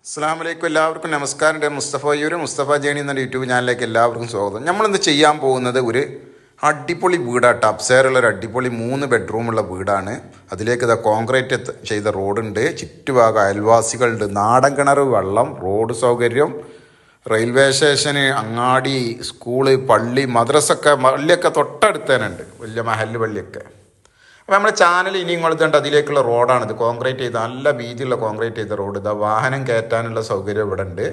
അസ്സലാമലൈക്കും, എല്ലാവർക്കും നമസ്കാരം. എൻ്റെ മുസ്തഫ ജേണി എന്ന യൂട്യൂബ് ചാനലിലേക്ക് എല്ലാവർക്കും സ്വാഗതം. നമ്മളിന്ന് ചെയ്യാൻ പോകുന്നത് ഒരു അടിപൊളി വീടാട്ടോ. അപ്സേറുള്ള ഒരു അടിപൊളി 3 ബെഡ്റൂമുള്ള വീടാണ്. അതിലേക്ക് ഇതാ കോൺക്രീറ്റ് ചെയ്ത റോഡുണ്ട്, ചുറ്റുഭാഗം അയൽവാസികളുണ്ട്, നാടൻ കിണർ, വെള്ളം, റോഡ് സൗകര്യം, റെയിൽവേ സ്റ്റേഷന്, അങ്ങാടി, സ്കൂള്, പള്ളി, മദ്രസൊക്കെ, പള്ളിയൊക്കെ തൊട്ടടുത്ത് തന്നെ ഉണ്ട്, വലിയ മഹല്ല് പള്ളിയൊക്കെ. അപ്പോൾ നമ്മുടെ ചാനൽ ഇനിയും കൊടുത്തുണ്ട് അതിലേക്കുള്ള റോഡാണിത്. കോൺക്രീറ്റ് ചെയ്ത നല്ല വീതിയുള്ള കോൺക്രീറ്റ് ചെയ്ത റോഡ്. ഇതാ വാഹനം കയറ്റാനുള്ള സൗകര്യം ഇവിടെ ഉണ്ട്.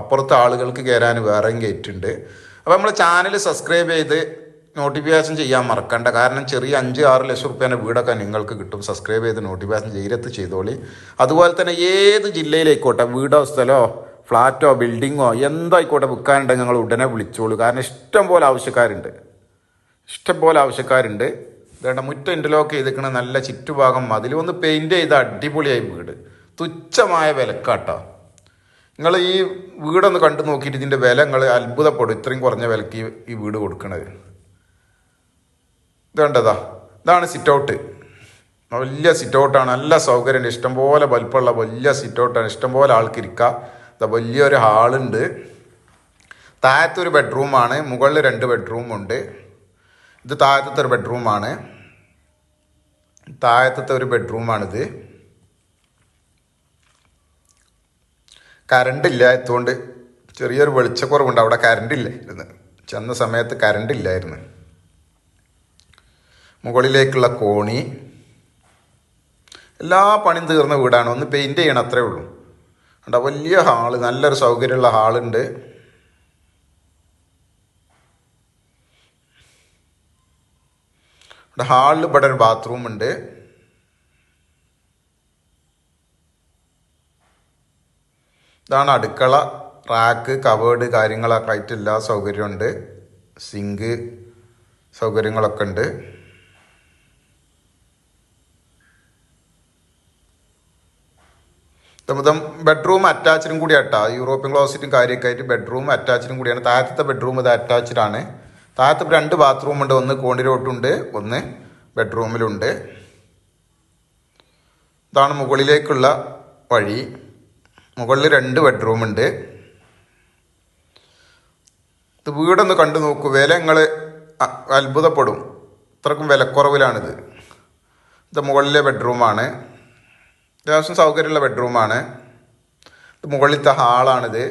അപ്പുറത്ത് ആളുകൾക്ക് കയറാൻ വേറെയും ഗേറ്റ് ഉണ്ട്. അപ്പോൾ നമ്മൾ ചാനൽ സബ്സ്ക്രൈബ് ചെയ്ത് നോട്ടിഫിക്കേഷൻ ചെയ്യാൻ മറക്കണ്ട. കാരണം ചെറിയ 5-6 ലക്ഷം റുപ്യേൻ്റെ വീടൊക്കെ നിങ്ങൾക്ക് കിട്ടും. സബ്സ്ക്രൈബ് ചെയ്ത് നോട്ടിഫിക്കേഷൻ ചെയ്തോളി. അതുപോലെ തന്നെ ഏത് ജില്ലയിലായിക്കോട്ടെ, വീടോ സ്ഥലമോ ഫ്ലാറ്റോ ബിൽഡിങ്ങോ എന്തായിക്കോട്ടെ വിൽക്കാനുണ്ടെങ്കിൽ ഞങ്ങൾ ഉടനെ വിളിച്ചോളൂ. കാരണം ഇഷ്ടംപോലെ ആവശ്യക്കാരുണ്ട്. ഇതേണ്ട മുറ്റം ഇൻ്റർലോക്ക് ചെയ്തിരിക്കണ നല്ല ചുറ്റുഭാഗം മതിൽ ഒന്ന് പെയിൻറ് ചെയ്ത അടിപൊളിയായി വീട്. തുച്ഛമായ വിലക്കാട്ടോ. നിങ്ങൾ ഈ വീടൊന്ന് കണ്ടു നോക്കിയിട്ട് ഇതിൻ്റെ വില നിങ്ങൾ അത്ഭുതപ്പെടും. ഇത്രയും കുറഞ്ഞ വിലക്ക് ഈ വീട് കൊടുക്കണത്. ഇതാണ് സിറ്റ് ഔട്ട്. വലിയ സിറ്റ് ഔട്ടാണ്, നല്ല സൗകര്യമുണ്ട്, ഇഷ്ടംപോലെ വലുപ്പമുള്ള വലിയ സിറ്റ് ഔട്ടാണ്, ഇഷ്ടംപോലെ ആൾക്കിരിക്കുക. ഇതാ വലിയൊരു ഹാളുണ്ട്. താഴത്തൊരു ബെഡ്റൂമാണ്, മുകളിൽ 2 ബെഡ്റൂമുണ്ട്. ഇത് താഴത്തെ ഒരു ബെഡ്റൂമാണിത്. കറണ്ട് ഇല്ലാത്തതുകൊണ്ട് ചെറിയൊരു വെളിച്ചക്കുറവുണ്ട്. അവിടെ കറണ്ട് ഇല്ലായിരുന്നു, ചെന്ന സമയത്ത് കറണ്ട് ഇല്ലായിരുന്നു. മുകളിലേക്കുള്ള കോണി, എല്ലാ പണിയും തീർന്ന വീടാണ്. ഒന്ന് പെയിൻറ് ചെയ്യണം, അത്രേ ഉള്ളൂ. കണ്ടോ, വലിയ ഹാള്, നല്ലൊരു സൗകര്യമുള്ള ഹാളുണ്ട്. ഹാളിൽ ഇവിടെ ഒരു ബാത്റൂം ഉണ്ട്. ഇതാണ് അടുക്കള. റാക്ക്, കവേർഡ് കാര്യങ്ങളൊക്കെ ആയിട്ട് എല്ലാ സൗകര്യമുണ്ട്. സിങ്ക് സൗകര്യങ്ങളൊക്കെ ഉണ്ട്. ബെഡ്റൂം അറ്റാച്ചിനും കൂടി ആട്ടാ. യൂറോപ്യൻ ക്ലോസറ്റും കാര്യമൊക്കെ ആയിട്ട് ബെഡ്റൂം അറ്റാച്ചിനും കൂടിയാണ്. താഴത്തെ ബെഡ്റൂം ഇത് അറ്റാച്ച്ഡ് ആണ്. താഴത്ത് 2 ബാത്റൂം ഉണ്ട്. ഒന്ന് കോണിലോട്ടുണ്ട്, ഒന്ന് ബെഡ്റൂമിലുണ്ട്. ഇതാണ് മുകളിലേക്കുള്ള വഴി. മുകളിൽ 2 ബെഡ്റൂം ഉണ്ട്. ഇത് വീടൊന്ന് കണ്ടു നോക്കൂ. വില നിങ്ങൾ അത്ഭുതപ്പെടും, ഇത്രക്കും വിലക്കുറവിലാണിത്. ഇത് മുകളിലെ ബെഡ്റൂമാണ്, അത്യാവശ്യം സൗകര്യമുള്ള ബെഡ്റൂമാണ്. ഇത് മുകളിലത്തെ ഹാളാണിത്.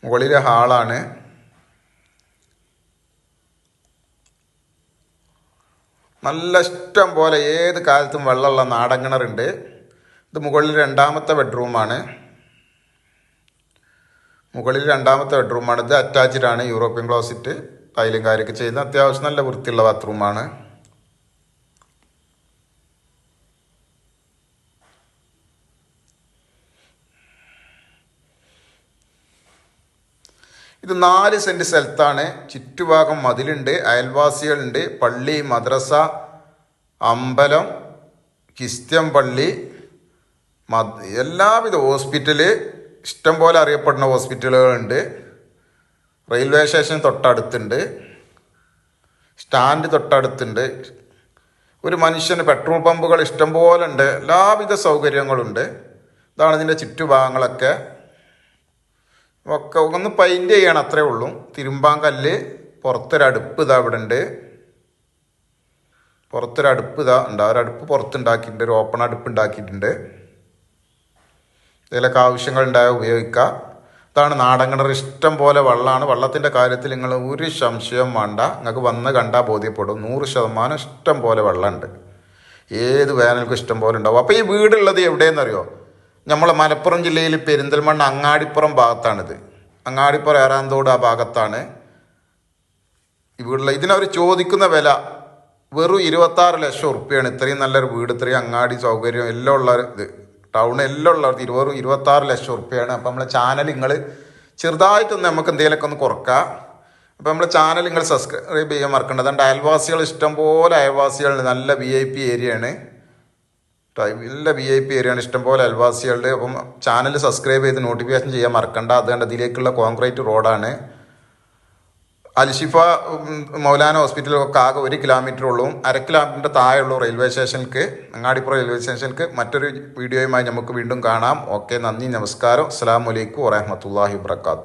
മുകളിലെ ഹാളാണ്. നല്ല ഇഷ്ടം പോലെ ഏത് കാലത്തും വെള്ളമുള്ള നാടൻ കിണറുണ്ട്. ഇത് മുകളിൽ 2ാമത്തെ ബെഡ്റൂമാണ്. ഇത് അറ്റാച്ച്ഡ് ആണ്. യൂറോപ്യൻ ക്ലോസറ്റ്, ടൈലും കാര്യമൊക്കെ ചെയ്ത് അത്യാവശ്യം നല്ല വൃത്തിയുള്ള ബാത്റൂമാണ്. ഇത് 4 സെൻറ്റ് സ്ഥലത്താണ്. ചുറ്റുഭാഗം മതിലുണ്ട്, അയൽവാസികളുണ്ട്, പള്ളി, മദ്രസ, അമ്പലം, ക്രിസ്ത്യൻ പള്ളി, എല്ലാവിധ ഹോസ്പിറ്റല്, ഇഷ്ടംപോലെ അറിയപ്പെടുന്ന ഹോസ്പിറ്റലുകളുണ്ട്. റെയിൽവേ സ്റ്റേഷൻ തൊട്ടടുത്തുണ്ട്, സ്റ്റാൻഡ് തൊട്ടടുത്തുണ്ട്. ഒരു മനുഷ്യന് പെട്രോൾ പമ്പുകൾ ഇഷ്ടംപോലെ ഉണ്ട്, എല്ലാവിധ സൗകര്യങ്ങളുണ്ട്. ഇതാണ് ഇതിൻ്റെ ചുറ്റുഭാഗങ്ങളൊക്കെ. ഒക്കെ ഒന്ന് പെയിൻറ് ചെയ്യണം, അത്രേ ഉള്ളൂ. തിരുമ്പാൻ കല്ല്, പുറത്തൊരടുപ്പ് ഇതാ ഇവിടെ ഉണ്ട്. ഒരടുപ്പ് പുറത്തുണ്ടാക്കിയിട്ടുണ്ട്, ഒരു ഓപ്പൺ അടുപ്പ് ഉണ്ടാക്കിയിട്ടുണ്ട്. ഇതിലൊക്കെ ആവശ്യങ്ങളുണ്ടായാൽ ഉപയോഗിക്കുക. ഇതാണ് നാടൻ കിണർ. ഇഷ്ടം പോലെ വെള്ളമാണ്. വെള്ളത്തിൻ്റെ കാര്യത്തിൽ നിങ്ങൾ ഒരു സംശയം വേണ്ട, നിങ്ങൾക്ക് വന്ന് കണ്ടാൽ ബോധ്യപ്പെടും. 100% ഇഷ്ടം പോലെ വെള്ളമുണ്ട്. ഏത് വേനൽക്കും ഇഷ്ടം പോലെ ഉണ്ടാവും. അപ്പോൾ ഈ വീടുള്ളത് എവിടെയെന്നറിയോ? നമ്മളെ മലപ്പുറം ജില്ലയിൽ പെരിന്തൽമണ്ണ അങ്ങാടിപ്പുറം ഭാഗത്താണിത്. അങ്ങാടിപ്പുറം ഏറാന്തോട് ആ ഭാഗത്താണ് ഈ വീടുള്ളത്. ഇതിനവർ ചോദിക്കുന്ന വില വെറും 26 ലക്ഷം ഉറുപ്പ്യാണ്. ഇത്രയും നല്ലൊരു വീട്, ഇത്രയും അങ്ങാടി സൗകര്യം എല്ലാം ഉള്ള ഇത്, ടൗൺ എല്ലാം ഉള്ളവർക്ക് വെറും 26 ലക്ഷം ഉറുപ്പ്യാണ്. അപ്പം നമ്മളെ ചാനൽ നിങ്ങൾ ചെറുതായിട്ടൊന്ന് നമുക്ക് എന്തെങ്കിലുമൊക്കെ ഒന്ന് കുറക്കാം. അപ്പം നമ്മളെ ചാനൽ നിങ്ങൾ സബ്സ്ക്രൈബ് ചെയ്യാൻ മറക്കേണ്ടത്. അതുകൊണ്ട് അയൽവാസികൾ ഇഷ്ടംപോലെ അയൽവാസികളുണ്ട്. നല്ല VIP ഏരിയയാണ്, ഇഷ്ടംപോലെ അയൽവാസികളുടെ. അപ്പം ചാനൽ സബ്സ്ക്രൈബ് ചെയ്ത് നോട്ടിഫിക്കേഷൻ ചെയ്യാൻ മറക്കണ്ട. അതുകൊണ്ട് അതിലേക്കുള്ള കോൺക്രീറ്റ് റോഡാണ്. അൽഷിഫ മൗലാന ഹോസ്പിറ്റലൊക്കെ ആകെ 1 കിലോമീറ്റർ ഉള്ളൂ. 1/2 കിലോമീറ്റർ താഴെയുള്ളൂ റെയിൽവേ സ്റ്റേഷനിലേക്ക്, അങ്ങാടിപ്പുറം റെയിൽവേ സ്റ്റേഷനിലേക്ക്. മറ്റൊരു വീഡിയോയുമായി നമുക്ക് വീണ്ടും കാണാം. ഓക്കെ, നന്ദി, നമസ്കാരം. അസ്സലാമു അലൈക്കും വറഹ്മത്തുള്ളാഹി വബറകാതുഹു.